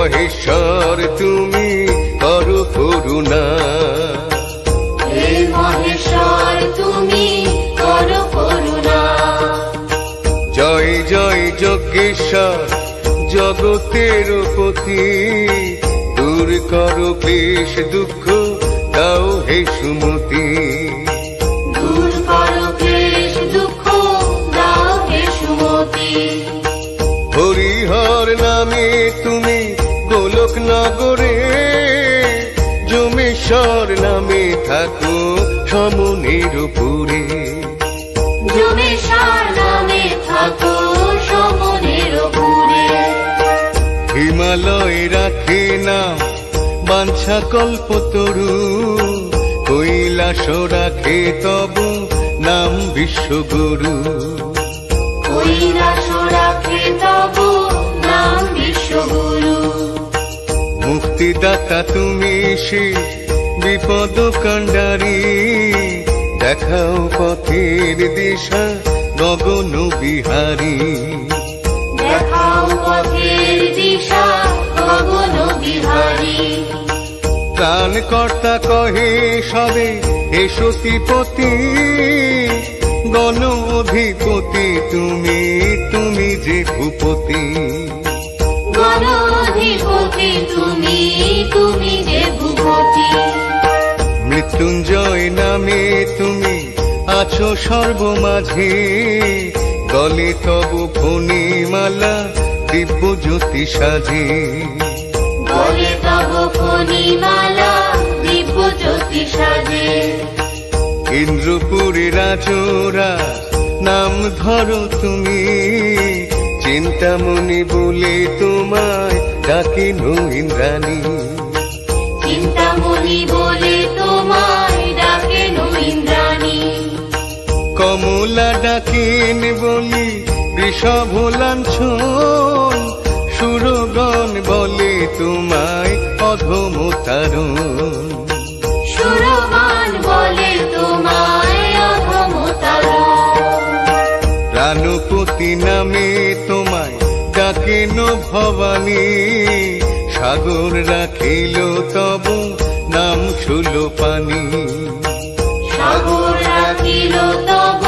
মহেশ্বর তুমি করো করুণা, হে মহেশ্বর তুমি করো করুণা। জয় জয় যজ্ঞেশ্বর জগতের পতি, দূর করো ক্লেশ দুঃখ দাও হে সুমতি। দূর করো ক্লেশ দুঃখ দাও হে সুমতি। হরিহর নামে তুমি গোলক নগরে, যমেশ্বর নামে থাকো সমনের পুরে। যমেশ্বর নামে থাকো সমনের পুরে। হিমালয় রাখে নাম বাঞ্ছা কল্পতরু, কৈলাস রাখে তব নাম বিশ্বগুরু। কৈলাস রাখে তব নাম বিশ্বগুরু। মুক্তিদাতা তুমি শিব বিপদ কাণ্ডারি, দেখাও পথের দিশা গগন বিহারী। দেখাও পথের দিশা গগন বিহারী। প্রাণকর্তা কহে সবে হে সতীপতি, গণ অধিপতি তুমি তুমি যে ভূপতি। গণ অধিপতি তুমি তুমি যে ভূপতি। মৃত্যুঞ্জয় নামে তুমি আছো সর্বমাঝে, গলে তব ফণিমালা দিব্য জ্যোতি সাজে। গলে তব ফণিমালা দিব্য জ্যোতি সাজে। ইন্দ্রপুরে রাজোরা নাম ধরো তুমি, চিন্তামণি বলে তোমায় ডাকেন ইন্দ্রাণী। চিন্তামণি বলে তোমায় ডাকেন ইন্দ্রাণী। কমলা ডাকেন বলি বৃষভ লাঞ্ছন, সুরগণ বলে তোমায় অধম তারণ। সুরবান বলে তোমায় অধম তারণ। প্রাণপতি নামে তোমায় ডাকেন ভবানী, সাগর রাখিল তব নাম সুলোপানি। সাগর রাখিল তব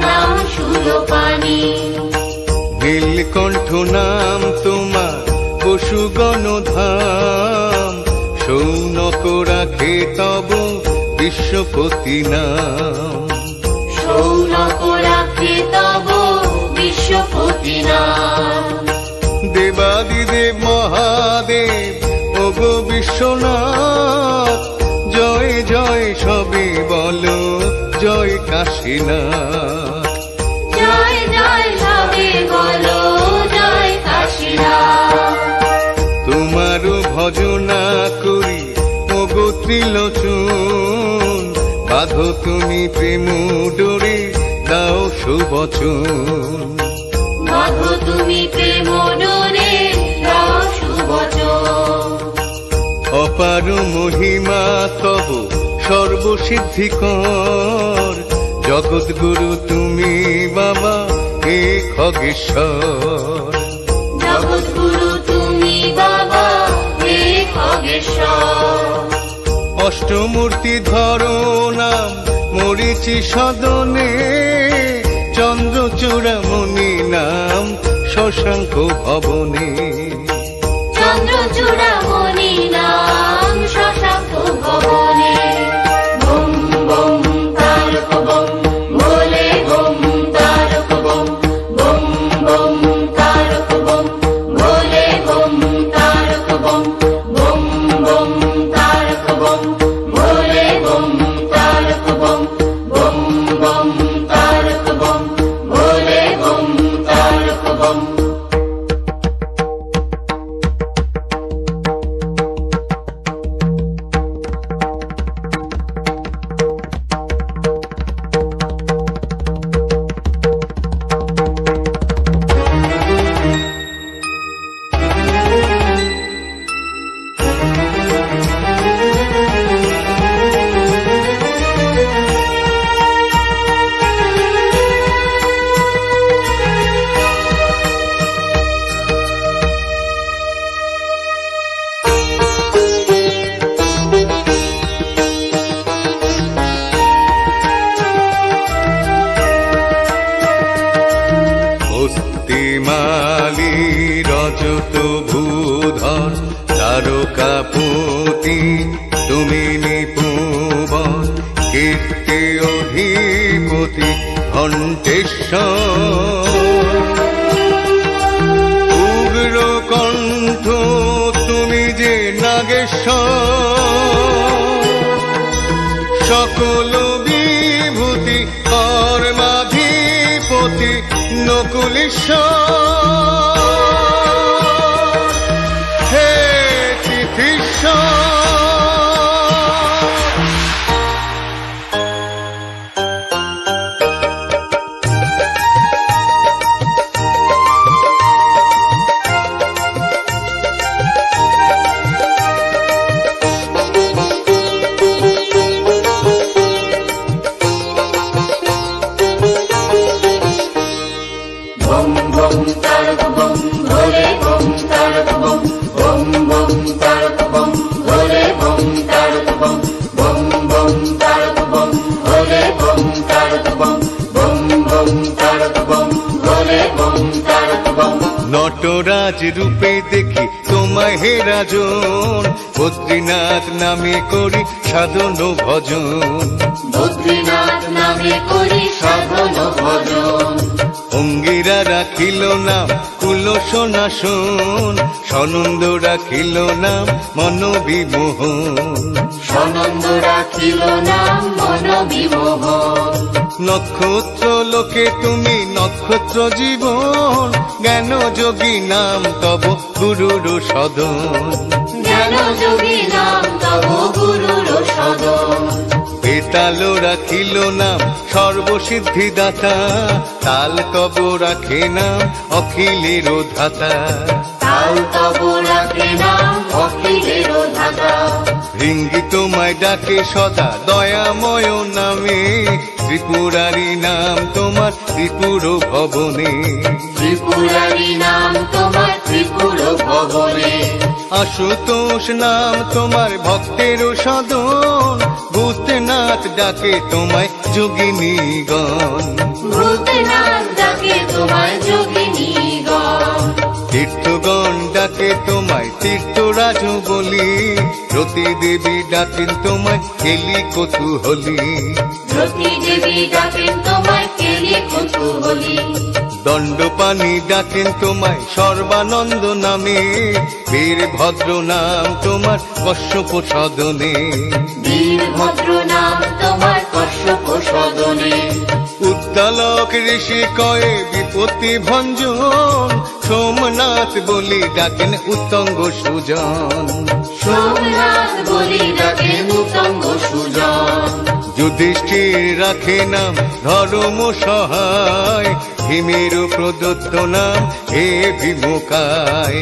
নাম সুলোপানি। নীলকণ্ঠ নাম তোমার পশুগণ ধাম, সৌনক রাখে তব বিশ্বপতি নাম। সৌনক রাখে তব বিশ্বপতি নাম। দেবাদিদেব মহাদেব ওগো বিশ্বনাথ, জয় জয় সবে বলো জয় কাশীনাথ। জয় জয় সবে বলো জয় কাশীনাথ। তোমারও ভজনা করি ওগো ত্রিলোচন, বাঁধো তুমি প্রেম ডোরে দাও সুবচন। বাঁধো তুমি প্রেম ডোরে দাও সুবচন। অপার মহিমা তব সর্বসিদ্ধিকর, জগৎগুরু তুমি বাবা হে খগেশ্বর। জগৎগুরু তুমি বাবা হে খগেশ্বর। অষ্টমূর্তি ধরো নাম মরিচি সদনে, চন্দ্রচূড়ামণি নাম শশাঙ্ক ভবনে। চন্দ্রচূড়ামণি নাম শশাঙ্ক ভবনে। বম বম তারক বম ভোলে বম তারক বম। বম বম তারক বম ভোলে বম তারক বম। বম বম তারক বম ভোলে বম তারক বম। বম বম তারক বম ভোলে বম তারক বম। রজত ভূধর তারকাপতি তুমি নিপুবন কীর্তি অধিপতি ঘণ্টেশ্বর উগ্র কণ্ঠ তুমি যে নাগেশ্বর সকল বিভূতি কর্মাধিপতি নকুলেশ্বর হে চিফীশ্বর নটরাজ রূপে দেখি তোমায় হে রাজন বদ্রীনাথ নামে করি সাধন ভজন বদ্রীনাথ নামে করি সাধন ভজন অঙ্গিরা রাখিল নাম কুলসনাশন সনন্দ রাখিল নাম মনোবিমোহন সনন্দ রাখিল নাম মনোবিমোহন নক্ষত্র লোকে তুমি নক্ষত্র জীবন জ্ঞান যোগী নাম তব গুরুর সদন জ্ঞান যোগী নাম তব গুরুর সদন বেতাল রাখিল নাম সর্বসিদ্ধিদাতা তাল তব রাখে নাম অখিলের ধাতা তাল তব রাখে নাম অখিলের ধাতা রিঙ্গি তোমায় ডাকে সদা দয়াময় নামে ত্রিপুরারি নাম তোমার ত্রিপুর ভবনে ত্রিপুরারি নাম তোমার ত্রিপুর ভবনে আশুতোষ নাম তোমার ভক্তের সদন ভূতনাথ ডাকে তোমায় যোগিনীগণ ভূতনাথ ডাকে তোমায় যোগিনীগণ তীর্থগণ ডাকে তোমায় তীর্থরাজ বলি রতি দেবী ডাকেন তোমায় খেলি কৌতূহলী রতি দেবী ডাকেন তোমায় কেলি কৌতূহলী দণ্ডপানি ডাকেন তোমায় সর্বানন্দ নামে বীরভদ্র নাম তোমার কশ্যপ সদনে বীরভদ্র নাম তোমার কশ্যপ সদনে উদ্দালক ঋষি কয়ে বিপত্তি ভঞ্জন সোমনাথ বলি ডাকেন উত্তঙ্গ সুজন সোমনাথ বলি ডাকেন উত্তঙ্গ সুজন যুধিষ্ঠির রাখে নাম ধর্ম সহায় ভীমের প্রদত্ত নাম হে ভীমকায়